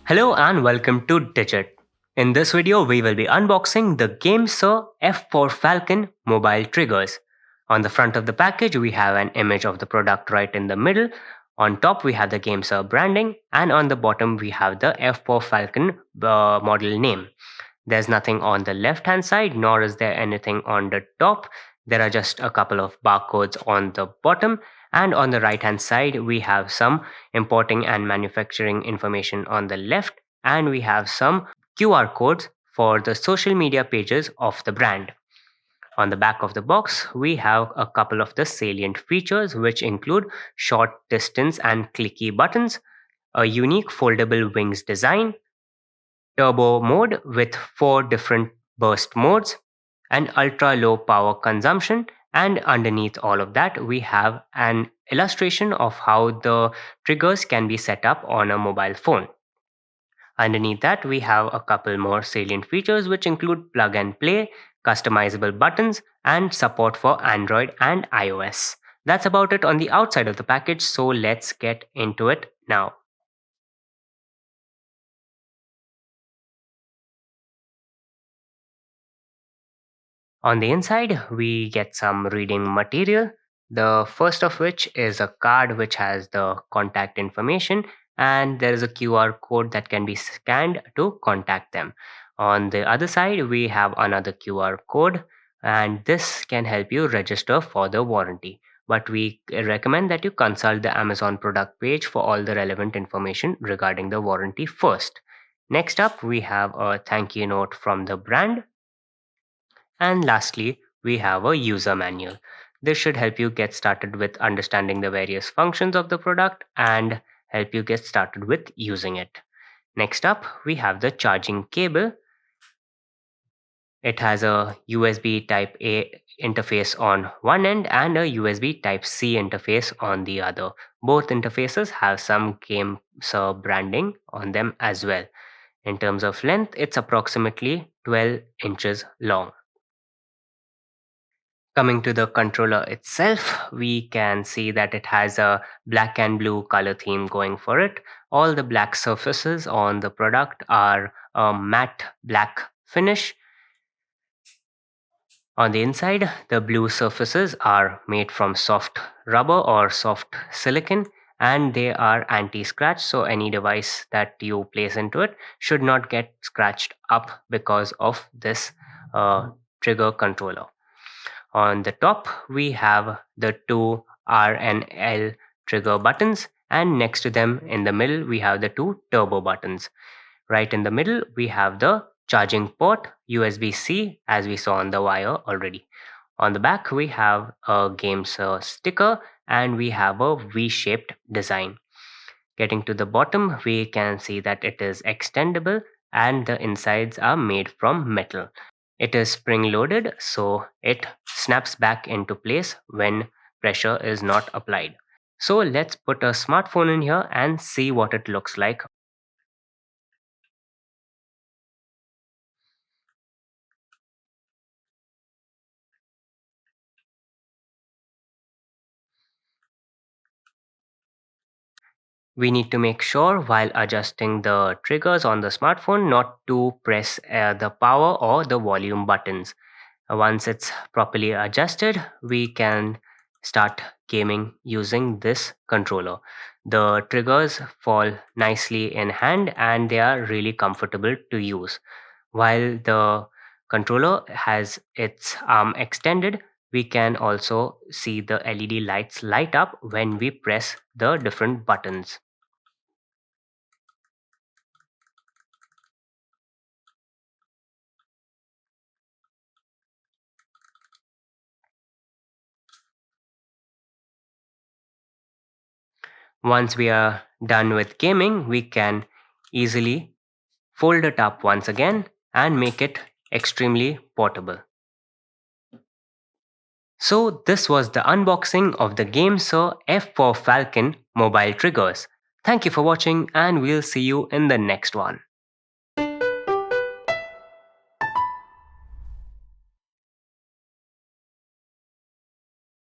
Hello and welcome to Digit. In this video, we will be unboxing the GameSir F4 Falcon mobile triggers. On the front of the package, we have an image of the product right in the middle. On top, we have the GameSir branding, and on the bottom, we have the F4 Falcon model name. There's nothing on the left hand side, nor is there anything on the top. There are just a couple of barcodes on the bottom, and on the right hand side, we have some importing and manufacturing information on the left, and we have some QR codes for the social media pages of the brand. On the back of the box, we have a couple of the salient features, which include short distance and clicky buttons, a unique foldable wings design, turbo mode with 4 different burst modes, and ultra low power consumption. And underneath all of that, we have an illustration of how the triggers can be set up on a mobile phone. Underneath that, we have a couple more salient features, which include plug and play, customizable buttons, and support for Android and iOS. That's about it on the outside of the package, so let's get into it now. On the inside, we get some reading material. The first of which is a card which has the contact information, and there is a QR code that can be scanned to contact them. On the other side, we have another QR code, and this can help you register for the warranty. But we recommend that you consult the Amazon product page for all the relevant information regarding the warranty first. Next up, we have a thank you note from the brand, and lastly, we have a user manual. This should help you get started with understanding the various functions of the product and help you get started with using it. Next up, we have the charging cable. It has a USB Type A interface on one end and a USB Type C interface on the other. Both interfaces have some GameSir branding on them as well. In terms of length, it's approximately 12 inches long. Coming to the controller itself, we can see that it has a black and blue color theme going for it. All the black surfaces on the product are a matte black finish. On the inside, the blue surfaces are made from soft rubber or soft silicon, and they are anti-scratch, so any device that you place into it should not get scratched up because of this trigger controller. On the top, we have the two R and L trigger buttons, and next to them in the middle, we have the two turbo buttons. Right in the middle, we have the charging port, USB-C, as we saw on the wire already. On the back, we have a GameSir sticker, and we have a V-shaped design. Getting to the bottom, we can see that it is extendable, and the insides are made from metal. It is spring loaded, so it snaps back into place when pressure is not applied. So let's put a smartphone in here and see what it looks like. We need to make sure while adjusting the triggers on the smartphone not to press the power or the volume buttons. Once it's properly adjusted, we can start gaming using this controller. The triggers fall nicely in hand and they are really comfortable to use. While the controller has its arm extended, we can also see the LED lights light up when we press the different buttons. Once we are done with gaming, we can easily fold it up once again and make it extremely portable. So this was the unboxing of the GameSir F4 Falcon mobile triggers. Thank you for watching and we'll see you in the next one.